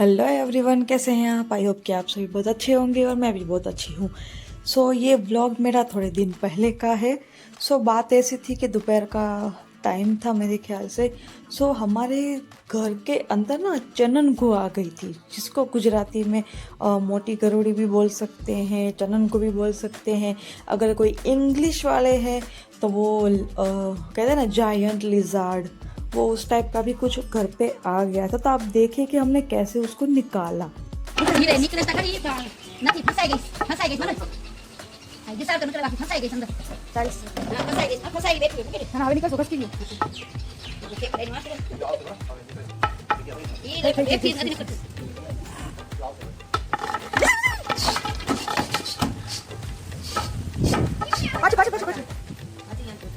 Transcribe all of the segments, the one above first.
Hello everyone, कैसे हैं आप? आई होप कि आप सभी बहुत अच्छे होंगे और मैं भी बहुत अच्छी हूँ। ये व्लॉग मेरा थोड़े दिन पहले का है। बात ऐसी थी कि दोपहर का टाइम था मेरे ख्याल से। हमारे घर के अंदर ना चनन को आ गई थी, जिसको गुजराती में मोटी गरुड़ी भी बोल सकते हैं, चनन को भी बोल सकते हैं। अगर कोई इंग्लिश वाले हैं तो वो कहते हैं ना जायंट लिजार्ड, वो उस टाइप का भी कुछ घर पे आ गया था। तो आप देखिए कि हमने कैसे उसको निकाला।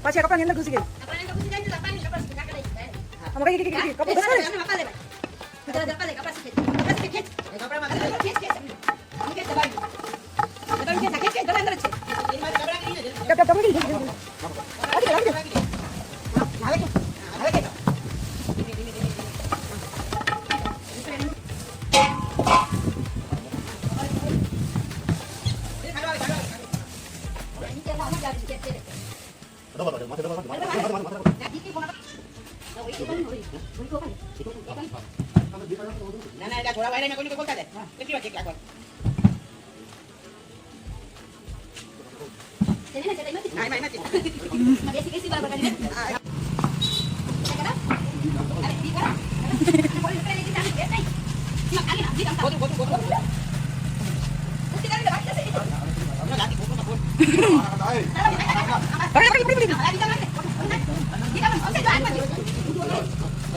पाछे कपड़ा अंदर घुस गई। हम कहीं कपड़ा बस कर इधर दबा ले, कपड़ा से खींच कपड़ा में खींच खींच दबाई दबाई खींच दबाई अंदर छे कपड़ा की नहीं दबा की ना थोड़ा वायरे में कोई नहीं बोलता है कितनी बात क्या कर चले ना चले मत नहीं मत कैसी बात बता दे क्या करा अरे ठीक करा कोई निकले लेके जाने दे नहीं आगे ना जी हम बोल उसके गाड़ी बात कैसे अपना गाड़ी बोल मत बोल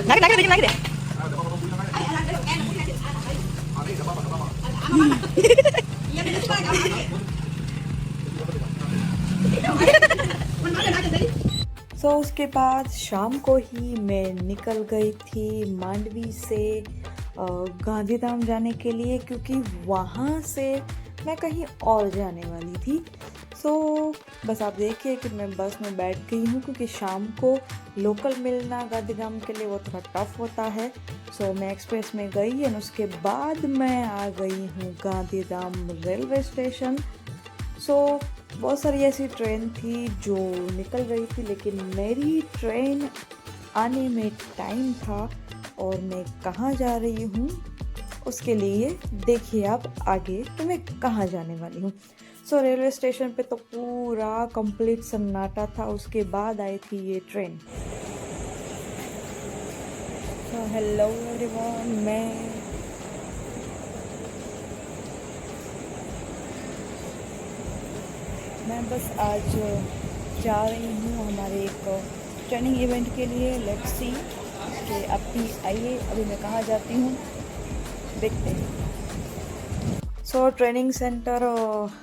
अरे लगे दे उसके बाद शाम को ही मैं निकल गई थी मांडवी से गांधीधाम जाने के लिए, क्योंकि वहाँ से मैं कहीं और जाने वाली थी। बस आप देखिए कि मैं बस में बैठ गई हूँ, क्योंकि शाम को लोकल मिलना गांधीधाम के लिए वो थोड़ा टफ होता है। मैं एक्सप्रेस में गई और उसके बाद मैं आ गई हूँ गांधीधाम रेलवे स्टेशन। बहुत सारी ऐसी ट्रेन थी जो निकल रही थी, लेकिन मेरी ट्रेन आने में टाइम था और मैं कहाँ जा रही हूँ उसके लिए देखिए आप आगे कि मैं कहाँ जाने वाली हूँ। रेलवे स्टेशन पे तो पूरा कंप्लीट सन्नाटा था। उसके बाद आई थी ये ट्रेन। हेलो एवरीवन, मैं बस आज जा रही हूँ हमारे एक ट्रेनिंग इवेंट के लिए। लेट्स सी कि आप भी आइए, अभी मैं कहाँ जाती हूँ देखते हैं। ट्रेनिंग सेंटर,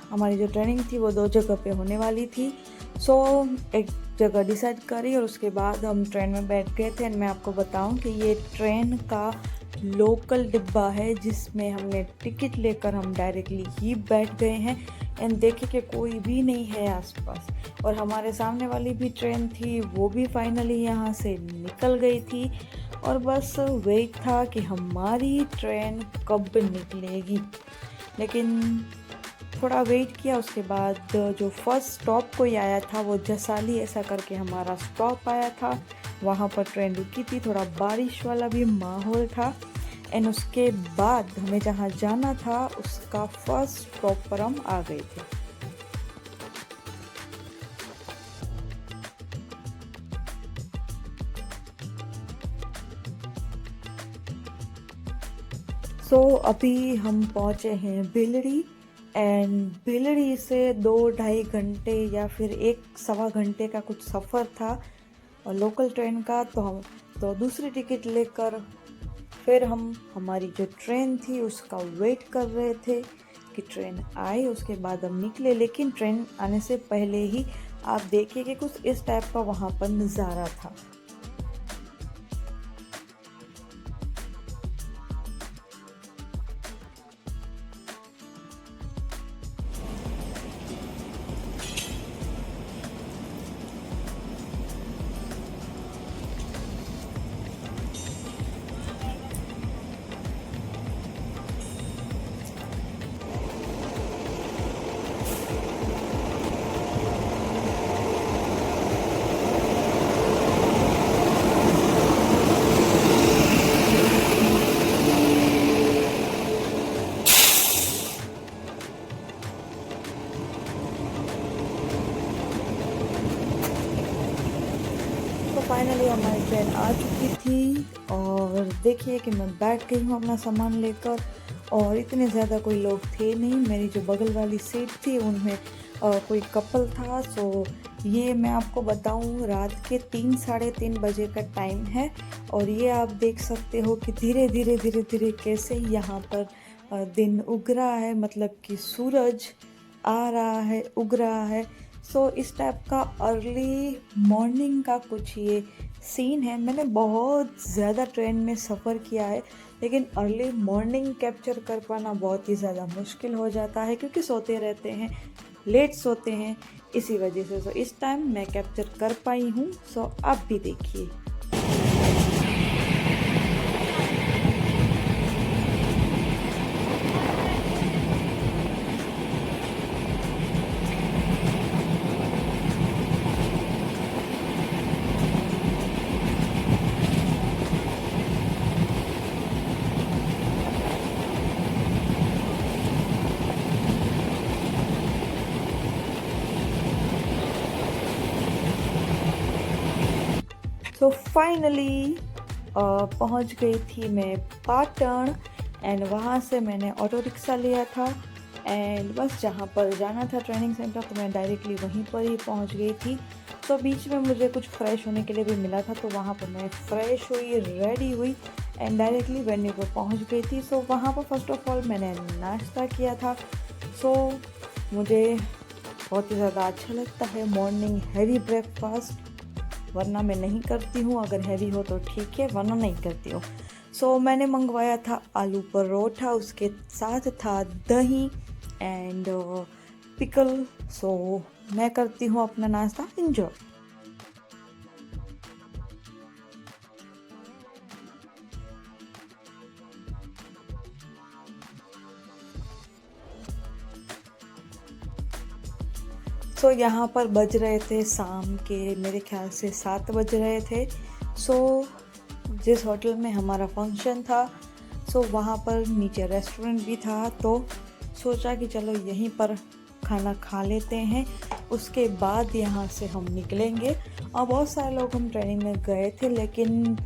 हमारी जो ट्रेनिंग थी वो 2 जगह पे होने वाली थी। एक जगह डिसाइड करी और उसके बाद हम ट्रेन में बैठ गए थे। मैं आपको बताऊं कि ये ट्रेन का लोकल डिब्बा है, जिसमें हमने टिकट लेकर हम डायरेक्टली ही बैठ गए हैं। एंड देखिए कि कोई भी नहीं है आसपास। और हमारे सामने वाली भी ट्रेन थी, वो भी फाइनली यहाँ से निकल गई थी और बस वेट था कि हमारी ट्रेन कब निकलेगी। लेकिन थोड़ा वेट किया, उसके बाद जो फर्स्ट स्टॉप कोई आया था वो जसाली ऐसा करके हमारा स्टॉप आया था। वहाँ पर ट्रेन रुकी थी, थोड़ा बारिश वाला भी माहौल था। एंड उसके बाद हमें जहाँ जाना था उसका फर्स्ट स्टॉप पर हम आ गए थे। अभी हम पहुँचे हैं बिलड़ी। एंड बिलड़ी से 2-2.5 घंटे या फिर 1-1.25 घंटे का कुछ सफ़र था और लोकल ट्रेन का। तो दूसरी टिकट लेकर फिर हम हमारी जो ट्रेन थी उसका वेट कर रहे थे कि ट्रेन आए। उसके बाद हम निकले, लेकिन ट्रेन आने से पहले ही आप देखिए कि कुछ इस टाइप का वहाँ पर नज़ारा था। ट्रेन आ चुकी थी और देखिए कि मैं बैठ गई हूँ अपना सामान लेकर और इतने ज़्यादा कोई लोग थे नहीं। मेरी जो बगल वाली सीट थी उनमें कोई कपल था। सो ये मैं आपको बताऊँ रात के 3 साढ़े 3 बजे का टाइम है और ये आप देख सकते हो कि धीरे धीरे धीरे धीरे कैसे यहाँ पर दिन उग रहा है, मतलब कि सूरज आ रहा है, उग रहा है। सो इस टाइप का अर्ली मॉर्निंग का कुछ ये सीन है। मैंने बहुत ज़्यादा ट्रेन में सफ़र किया है लेकिन अर्ली मॉर्निंग कैप्चर कर पाना बहुत ही ज़्यादा मुश्किल हो जाता है क्योंकि सोते रहते हैं, लेट सोते हैं, इसी वजह से। सो इस टाइम मैं कैप्चर कर पाई हूँ। सो आप भी देखिए। सो फाइनली पहुंच गई थी मैं पाटन एंड वहाँ से मैंने ऑटो रिक्शा लिया था एंड बस जहाँ पर जाना था ट्रेनिंग सेंटर तो मैं डायरेक्टली वहीं पर ही पहुँच गई थी। तो बीच में मुझे कुछ फ्रेश होने के लिए भी मिला था तो वहाँ पर मैं फ्रेश हुई, रेडी हुई एंड डायरेक्टली वेन्यू पर पहुँच गई थी। सो वहाँ पर फर्स्ट ऑफ ऑल मैंने नाश्ता किया था। सो मुझे बहुत ही ज़्यादा अच्छा लगता है मॉर्निंग हैवी ब्रेकफास्ट, वरना मैं नहीं करती हूँ। अगर हैवी हो तो ठीक है, वरना नहीं करती हूँ। सो मैंने मंगवाया था आलू परोठा, उसके साथ था दही एंड पिकल। सो मैं करती हूँ अपना नाश्ता एंजॉय। सो यहाँ पर बज रहे थे शाम के, मेरे ख्याल से 7 बज रहे थे। सो जिस होटल में हमारा फंक्शन था सो वहाँ पर नीचे रेस्टोरेंट भी था तो सोचा कि चलो यहीं पर खाना खा लेते हैं, उसके बाद यहाँ से हम निकलेंगे। और बहुत सारे लोग हम ट्रेनिंग में गए थे लेकिन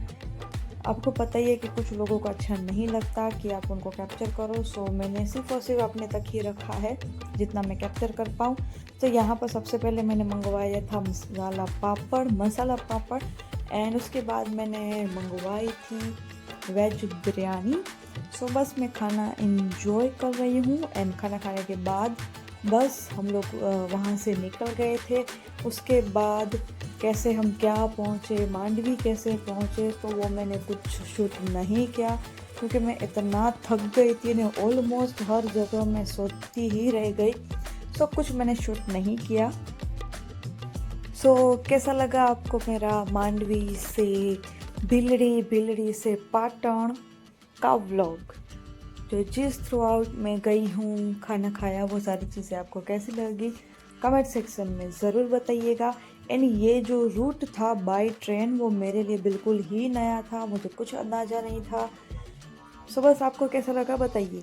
आपको पता ही है कि कुछ लोगों को अच्छा नहीं लगता कि आप उनको कैप्चर करो। सो मैंने सिर्फ और सिर्फ अपने तक ही रखा है जितना मैं कैप्चर कर पाऊँ। तो यहाँ पर सबसे पहले मैंने मंगवाया था मसाला पापड़ एंड उसके बाद मैंने मंगवाई थी वेज बिरयानी। सो बस मैं खाना इंजॉय कर रही हूँ एंड खाना खाने के बाद बस हम लोग वहाँ से निकल गए थे। उसके बाद कैसे हम क्या पहुँचे, मांडवी कैसे पहुँचे, तो वो मैंने कुछ शूट नहीं किया क्योंकि मैं इतना थक गई थी ना, ऑलमोस्ट हर जगह मैं सोती ही रह गई। सो कुछ मैंने शूट नहीं किया। सो कैसा लगा आपको मेरा मांडवी से भिलड़ी, भिलड़ी से पाटन का व्लॉग? जो जिस थ्रू आउट मैं गई हूँ, खाना खाया, वो सारी चीज़ें आपको कैसी लगी कमेंट सेक्शन में ज़रूर बताइएगा। एंड ये जो रूट था बाय ट्रेन वो मेरे लिए बिल्कुल ही नया था, मुझे कुछ अंदाज़ा नहीं था। सो बस आपको कैसा लगा बताइए।